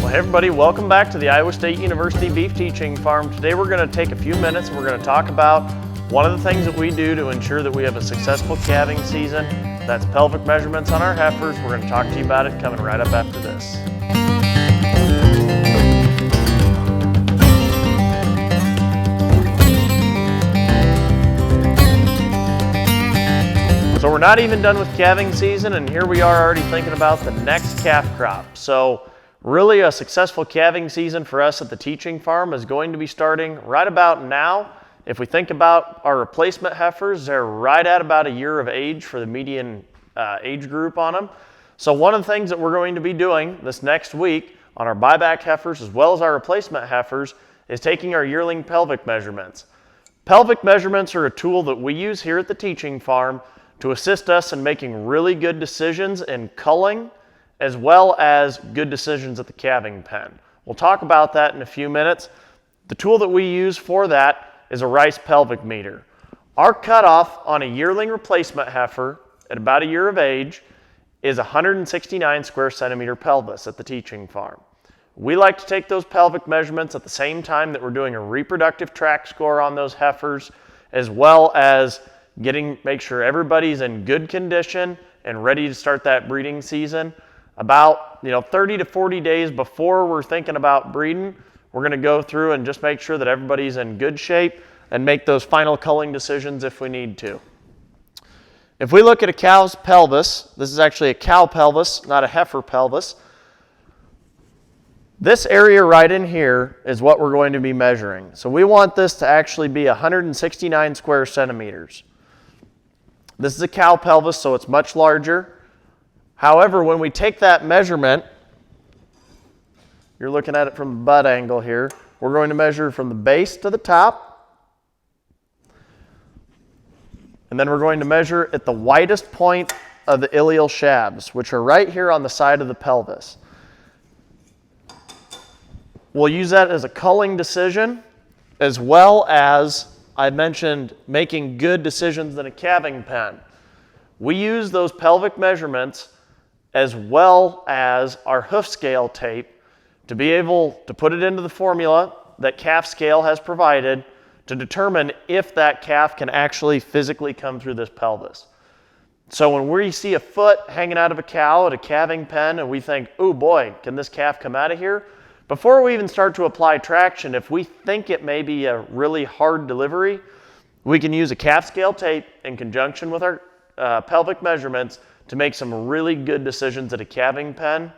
Hey everybody, welcome back to the Iowa State University Beef Teaching Farm. Today we're going to take a few minutes and we're going to talk about one of the things that we do to ensure that we have a successful calving season. That's pelvic measurements on our heifers. We're going to talk to you about it coming right up after this. So we're not even done with calving season, and here we are already thinking about the next calf crop. So really a successful calving season for us at the teaching farm is going to be starting right about now. If we think about our replacement heifers, they're right at about a year of age for the median age group on them. So one of the things that we're going to be doing this next week on our buyback heifers as well as our replacement heifers is taking our yearling pelvic measurements. Pelvic measurements are a tool that we use here at the teaching farm to assist us in making really good decisions in culling as well as good decisions at the calving pen. We'll talk about that in a few minutes. The tool that we use for that is a Rice pelvic meter. Our cutoff on a yearling replacement heifer at about a year of age is 169 square centimeter pelvis at the teaching farm. We like to take those pelvic measurements at the same time that we're doing a reproductive tract score on those heifers, as well as make sure everybody's in good condition and ready to start that breeding season. About 30 to 40 days before we're thinking about breeding, we're going to go through and just make sure that everybody's in good shape and make those final culling decisions if we need to. If we look at a cow's pelvis, this is actually a cow pelvis, not a heifer pelvis. This area right in here is what we're going to be measuring. So we want this to actually be 169 square centimeters. This is a cow pelvis, so it's much larger. However, when we take that measurement, you're looking at it from the butt angle here, we're going to measure from the base to the top, and then we're going to measure at the widest point of the ilial shabs, which are right here on the side of the pelvis. We'll use that as a culling decision, as well as I mentioned making good decisions in a calving pen. We use those pelvic measurements as well as our hoof scale tape to be able to put it into the formula that Calf Scale has provided to determine if that calf can actually physically come through this pelvis. So when we see a foot hanging out of a cow at a calving pen and we think, oh boy, can this calf come out of here? Before we even start to apply traction, if we think it may be a really hard delivery, we can use a calf scale tape in conjunction with our pelvic measurements to make some really good decisions at a calving pen.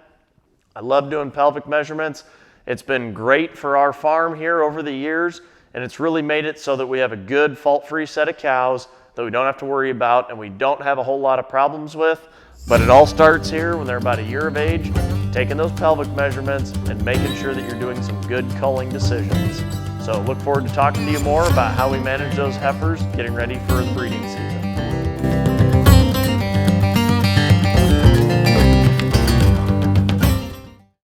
I love doing pelvic measurements. It's been great for our farm here over the years, and it's really made it so that we have a good fault-free set of cows that we don't have to worry about and we don't have a whole lot of problems with. But it all starts here when they're about a year of age, taking those pelvic measurements and making sure that you're doing some good culling decisions. So look forward to talking to you more about how we manage those heifers getting ready for the breeding season.